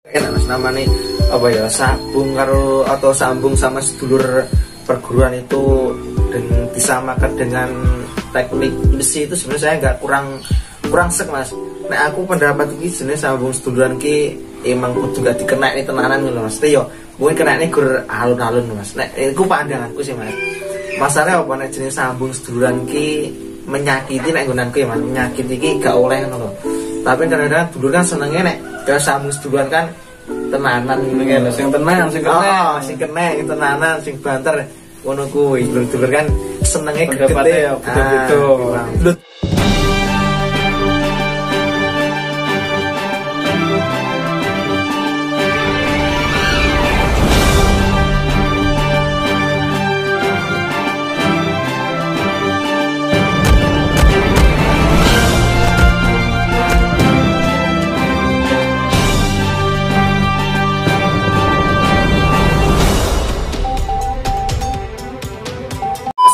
Enak mas namanya apa ya, sabung karo atau sambung sama sedulur perguruan itu dan disamakan dengan teknik besi itu sebenarnya saya nggak kurang sek mas. Nah aku pendapat ini jenis sambung seduluran ki emang kudu gak dikenai ini tenanan gitu mas. Tapi yo mungkin kena ini gur alun-alun mas. Nah itu pandanganku sih mas. Masalahnya apa nih jenis sambung seduluran ki menyakiti nek gunanku ya mas, menyakiti ki gak oleh ngono. Tapi kadang-kadang dulur kan senengnya nek kalau sambung seduluran kan tenanan gitu kan, sing tenang, sing kena, sing kena, tenanan, sing banter, ngono kuwi. Dulur kan senenge gegete ya, betul-betul.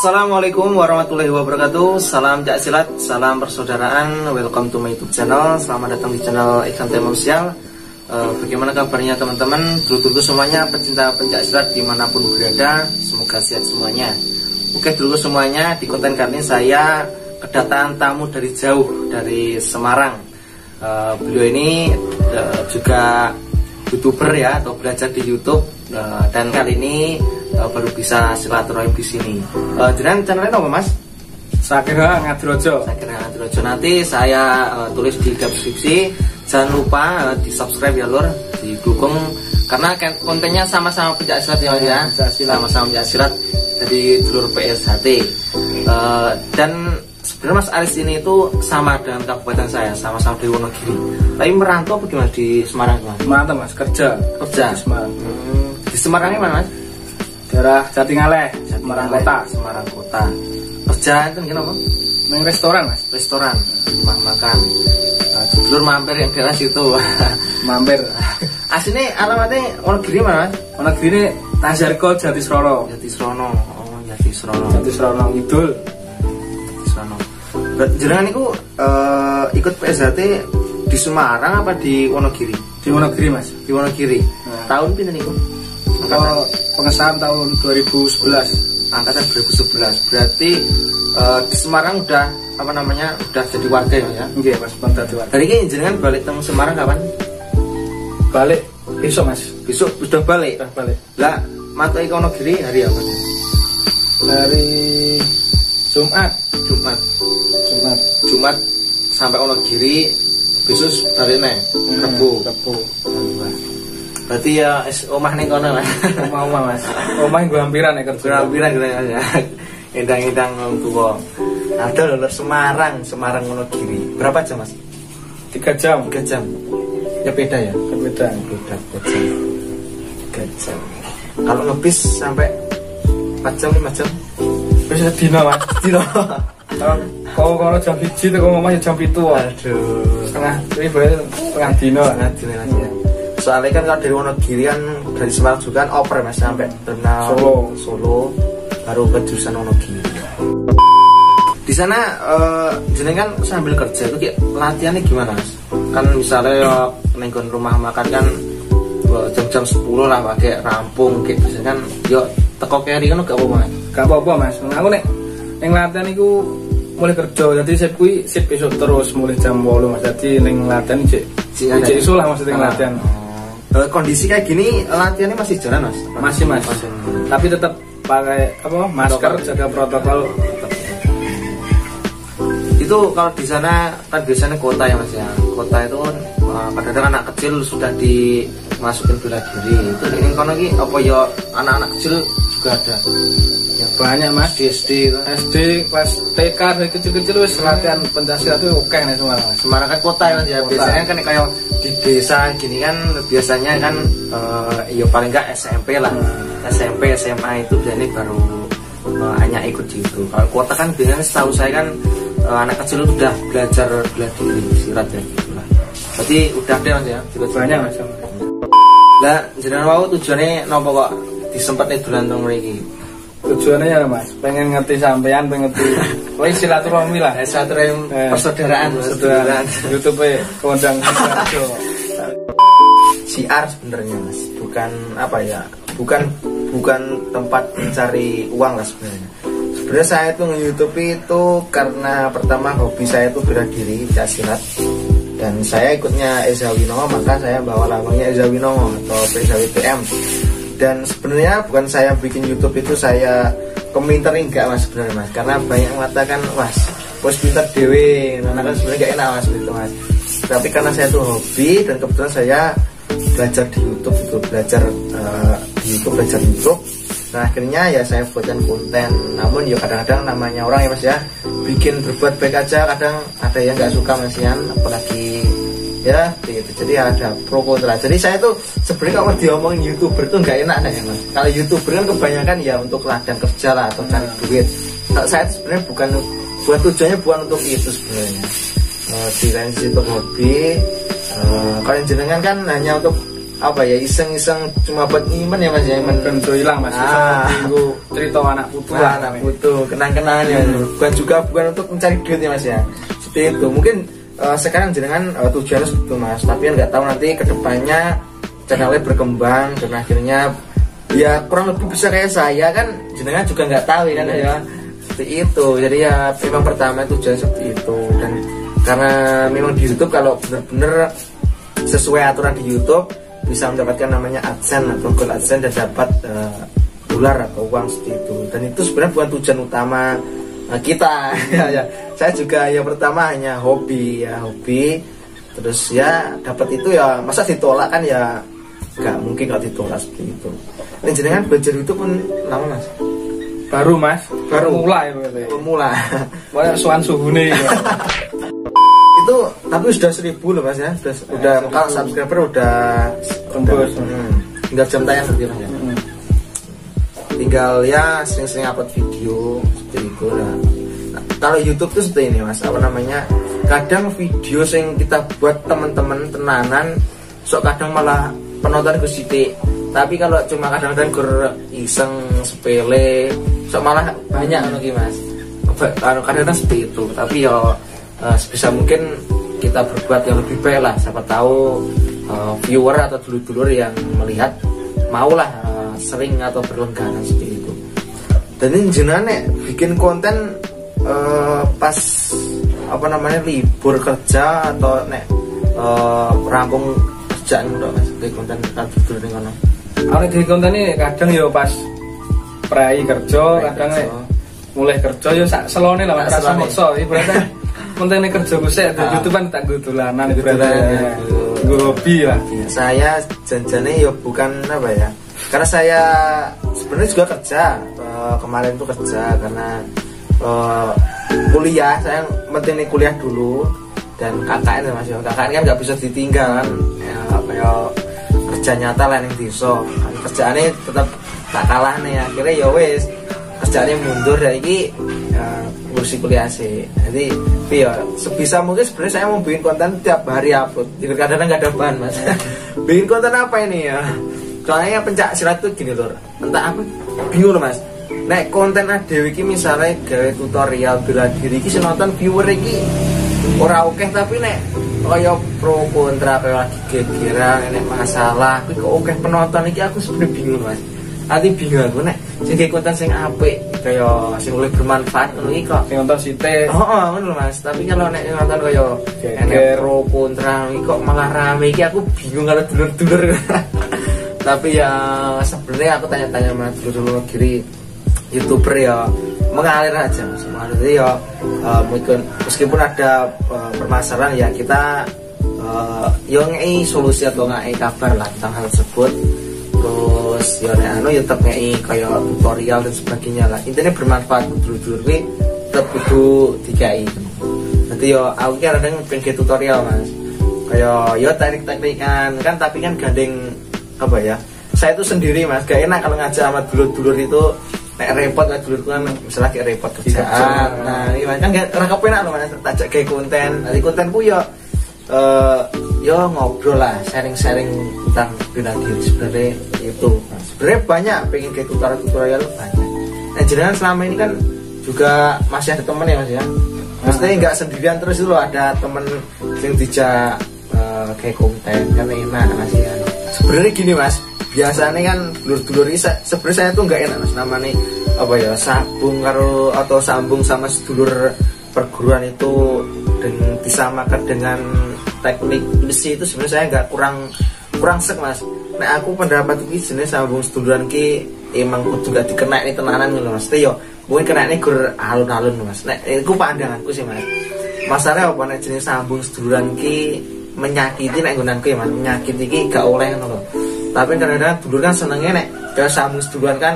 Assalamualaikum warahmatullahi wabarakatuh. Salam Cak Silat, salam persaudaraan. Welcome to my YouTube channel. Selamat datang di channel Iksan Temansial. Bagaimana kabarnya teman-teman, dulur-dulur semuanya, pecinta pencak silat dimanapun berada. Semoga sehat semuanya. Oke dulur semuanya, di konten kali ini saya kedatangan tamu dari jauh, dari Semarang. Beliau ini juga YouTuber ya, atau belajar di YouTube. Dan kali ini baru bisa silaturahim di sini. Jenengan channelnya apa mas? Sakira Ngadrojo. Nanti saya tulis di deskripsi. Jangan lupa di subscribe ya lur, didukung karena kontennya sama-sama pencak silat ya, sama-sama pencak silat dari dulur PSHT. Dan sebenarnya Mas Aris ini itu sama dengan kabupaten saya, sama-sama di Wonogiri. Tapi merantau apa gimana di Semarang mas? Merantau mas, kerja di Semarang. Di Semarangnya mana mas? Daerah Jatingaleh, Semarang Kota. Kerja itu kenapa? Neng restoran mas. Restoran, rumah makan. Dulur mampir yang daerah situ. Mampir. Aslinya alamatnya Wonogiri mana mas? Wonogiri Nazarko Jatisrono. Jatisrono. Oh Jatisrono. Jatisrono Ngidul. Jatisrono. Jenengan itu ikut PSHT di Semarang apa di Wonogiri? Di Wonogiri mas. Di Wonogiri. Tahun pinten niku? Pengesahan tahun 2011. Angkatan 2011. Berarti di Semarang udah apa namanya? Udah jadi warga ya? Nggih, Mas, jadi warga. Hari ini jenengan balik teng Semarang kapan? Balik besok, Mas. Besok udah balik. Lah, matur iki Wonogiri hari apa? Hari Jumat sampai Wonogiri, besok balik neh. Rebo. Berarti ya omah ning kono Mas. Omah Mas. Omah gue hampiran ya kerja. Hampiran ya. Endang-endang wong tuwa. Ada lho Semarang Wonogiri. Berapa jam Mas? 3 jam. Ya beda ya? Beda. 3 jam. Kalau ngebis sampai 4 jam 5 jam. Bisa dino Mas. Kalau jam 1 itu kok ngomong jam 7. Aduh. Setengah dino ya. Soalnya kan kalau dari Wonogiri kan dari Semarang juga kan oper mas sampai terminal Solo baru ke jurusan Wonogiri. Di sana jenengan kan sambil kerja itu kayak latihannya gimana mas? Kan misalnya nenggon rumah makan kan jam 10 lah pakai rampung kayak biasanya kan yo teko keri kan gak apa-apa mas? Gak apa-apa mas. Aku nek latihan itu mulai kerja jadi sip besok terus mulai jam 8 mas. Jadi neng latihan cek isu lah maksudnya latihan. Kondisi kayak gini latihannya masih jalan mas? Masih mas. Tapi tetap pakai masker, jaga protokol. Itu kalau di sana kan biasanya kota ya mas ya. Kota itu kadang-kadang anak kecil sudah dimasukin bela diri. Itu ini kono iki apa ya anak-anak kecil juga ada? Ya banyak mas. Di SD kelas TK dari kecil-kecil wis latihan pencak silat itu oke nih semua mas. Semarang kan kota ya mas ya. Biasanya kan kayak di desa gini kan biasanya kan ya paling enggak SMP lah. SMP SMA itu biasanya baru hanya ikut di itu. Kalau kota kan biasanya setahu saya kan anak kecil itu udah belajar bela diri silat ya gitu lah. Berarti udah ada mas ya? Banyak mas. Lah jenengan mau tujuannya nopo kok disempatnya dolan teng mriki? Tujuannya ya mas, pengen ngerti sampean, pengen ngerti silaturahmi lah. Persaudaraan YouTube kondang. siar sebenarnya mas, bukan apa ya, bukan tempat mencari uang lah sebenarnya. Sebenarnya saya itu nge-YouTube itu karena pertama hobi saya itu bela diri, silat, dan saya ikutnya Eza Winomo, maka saya bawa namanya Eza Winomo atau Eza WTM. Dan sebenarnya bukan saya bikin YouTube itu saya komentar enggak mas sebenarnya mas, karena banyak mengatakan mas bos pintar dewe, karena kan sebenarnya gak enak mas gitu mas. Tapi karena saya tuh hobi dan kebetulan saya belajar di YouTube itu, belajar YouTube. Nah akhirnya ya saya buatkan konten. Namun ya kadang-kadang namanya orang ya mas ya, bikin berbuat baik aja kadang ada yang nggak suka mas ya, apalagi ya gitu. Jadi ada pro kontra. Jadi saya tuh sebenarnya kalau diomongin YouTuber tuh nggak enak ya mas. Kalau YouTuber kan kebanyakan ya untuk ladang kerja lah atau cari duit. Kalau saya sebenarnya buat tujuannya bukan untuk itu sebenarnya. Di lain sisi itu hobi. Kalau jenengan kan hanya untuk apa ya, iseng-iseng cuma buat iman ya mas ya, iman kan so hilang mas. Minggu cerita anak putu lah, anak putu kenang-kenangan ya. Bukan untuk mencari duit ya mas ya, seperti itu. Mungkin sekarang jenengan tujuannya seperti mas, tapi kan nggak tahu nanti kedepannya channelnya berkembang dan akhirnya ya kurang lebih bisa kayak saya kan, jenengan juga nggak tahu ya kan ya, seperti itu. Jadi ya memang pertama tujuan seperti itu, dan karena memang di YouTube kalau benar-benar sesuai aturan di YouTube bisa mendapatkan namanya AdSense atau Gold AdSense dan dapat dolar atau uang seperti itu. Dan itu sebenarnya bukan tujuan utama kita. Ya, saya juga yang pertama hanya hobi. Terus ya dapat itu ya masa ditolak kan ya nggak mungkin kalau ditolak seperti itu. Dan jenengan belajar itu pun lama mas? Baru mas, baru mulai. Banyak suan suhune. Itu tapi sudah 1000 loh mas ya, udah kalau subscriber udah tembus. Tinggal jam tayang seperti mas ya. Tinggal ya sering-sering upload video seperti itu. Nah, kalau YouTube tuh seperti ini mas, apa namanya, kadang video yang kita buat teman-teman tenanan sok kadang malah penonton ke sitik. Tapi kalau cuma kadang-kadang iseng sepele sok malah banyak lagi mas. Kadang-kadang seperti itu. Tapi ya sebisa mungkin kita berbuat yang lebih baik lah. Siapa tahu viewer atau dulur-dulur yang melihat maulah sering atau berlangganan seperti itu. Dan ini jenengan bikin konten pas apa namanya libur kerja atau rampung kerjaan udah mas, bikin konten dulur ning kono. Awalnya bikin konten ini kadang yo pas prai kerja, kadang mulai kerja yo sak selone lah mas, rasa maksa ibaratnya konten kerja gue sih, YouTube kan tak gue tulanan ibaratnya gue hobi lah. Saya janjane yo bukan apa ya, karena saya sebenarnya juga kerja, kemarin tuh kerja karena kuliah. Saya penting nih kuliah dulu dan KKN ya mas ya, KKN kan nggak bisa ditinggal kan ya, apa ya, kerja nyata lah yang diso kerjaannya tetap tak kalah nih. Akhirnya ya wes kerjaannya mundur dari ini ngurusi kuliah sih. Jadi ya sebisa mungkin sebenarnya saya mau bikin konten tiap hari upload. Kadang-kadang nggak ada bahan mas. Bikin konten apa ini ya? Soalnya pencak silat tuh gini lor, entah apa bingung loh mas. Nek konten adewe iki misalnya gawe tutorial bela diri iki nonton viewer iki ora oke, tapi nek kaya pro kontra kaya lagi gegeran nek masalah kuwi kok oke penonton iki aku sebenarnya bingung mas. Ati bingung aku nek sing konten sing apik kaya sing luwih bermanfaat ngono iki kok sing nonton sithik. Heeh, ngono mas. Tapi kalau nek nonton kaya geger pro kontra iki kok malah rame iki aku bingung kalau dulur-dulur. Tapi ya sebenarnya aku tanya-tanya sama dulur-dulur kiri YouTuber ya mengalir aja mas. Jadi ya meskipun ada permasalahan ya kita ya ngei solusi atau ngei kabar lah tentang hal tersebut. Terus ya tetap ngei kayak tutorial dan sebagainya lah. Intinya bermanfaat dulur-dulur kuwi tetap kudu dikai. Nanti ya aku kira kadang pengen tutorial mas. Kayak ya teknik-teknikan kan, tapi kan gandeng apa ya, saya itu sendiri mas, gak enak kalau ngajak sama dulur-dulur itu nek repot lah dulur kan, misalnya kayak repot kerjaan. Nah ini kan gak kepenak loh mas, tajak kayak konten. Nanti kontenku ya ngobrol lah, sharing-sharing tentang bela diri sebenarnya itu. Sebenarnya banyak pengen kayak tutorial banyak. Nah jenengan selama ini kan juga masih ada temen ya mas ya, maksudnya nggak sendirian terus itu loh, ada temen yang dijak kayak konten kan enak mas ya. sebenarnya gini mas, biasanya kan dulur-dulur ini sebenarnya saya tuh nggak enak mas, namanya apa ya, sabung karo atau sambung sama sedulur perguruan itu dan disamakan dengan teknik besi itu sebenarnya saya nggak kurang sek mas. Nah aku pendapat itu jenis sambung seduluran ki emang kudu gak dikenai ini tenanan gitu mas. Yo mungkin kena ini gur alun-alun mas. Nah itu pandanganku sih mas. Masalahnya apa nih jenis sambung seduluran ki menyakiti nek gunanku ya mas, menyakiti ki gak oleh ngono. Tapi kadang-kadang dulur kan senengnya nek ke sambung seduluran kan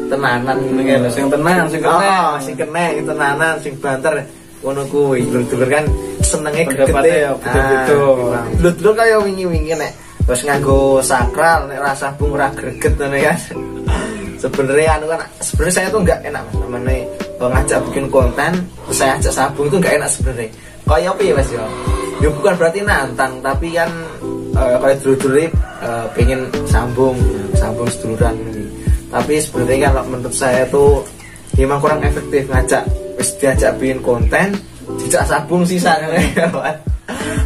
tenanan gitu. Sing tenang, sing kena, sing kena tenanan, sing banter ngono kuwi. Dulur kan senenge gegete ya betul-betul. Dulur kaya wingi-wingi nek terus nganggo sakral nek rasa bung ora greget ngono kan. Sebenarnya anu kan sebenarnya saya tuh enggak enak mas namanya ngajak bikin konten saya ajak sabung itu enggak enak sebenarnya. Kaya apa ya mas ya? Ya bukan berarti nantang tapi kan kayak dulu-dulu pengen sambung seduluran ini. Tapi sebenarnya kan menurut saya tuh memang kurang efektif ngajak wis diajak bikin konten dijak sabung sisa.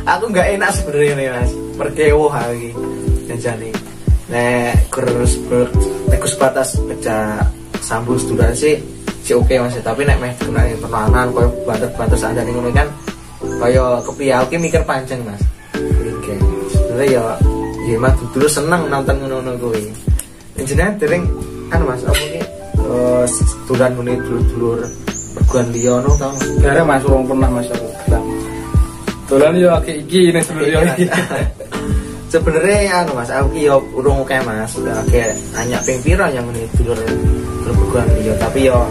Aku nggak enak sebenarnya nih mas, perkewo lagi jadi nek kurus batas kerja sambung seduluran sih oke mas, tapi nek meh kena tenanan koyo batas ada nih kan koyo kepiye oke mikir panjang mas. Oke sebenarnya ya mah dulu seneng nonton ngono kuwi jenengan dereng kan mas apa ki seduluran muni dulur perguruan liya no tau gara mas urung pernah mas aku dolan yo akeh iki nek dulur yo iki. Sebenarnya anu mas aku ki yo urung oke mas, akeh nanya ping pira yang muni dulur perguruan liya tapi yo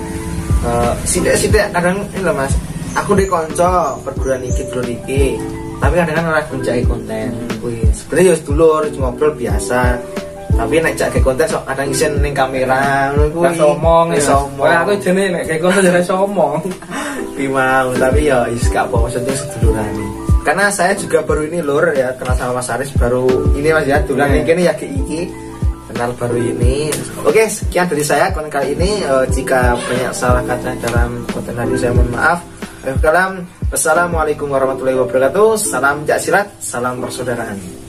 sithik-sithik kadang ini lho mas aku di kanca perguruan iki dulur iki tapi kadang ora kuncaki konten kuwi sebenarnya yo dulur ngobrol biasa tapi nek jak konten sok kadang isen ning kamera ngono kuwi iso omong ya aku jene nek konten jare iso omong mau tapi ya wis gak apa maksudnya seduluran karena saya juga baru ini lur ya kenal sama Mas Aris baru ini mas ya duluan ini ya iki kenal baru ini. Oke sekian dari saya konten kali ini jika banyak salah kata dalam konten tadi saya mohon maaf. Assalamualaikum warahmatullahi wabarakatuh. Salam jak silat, salam persaudaraan.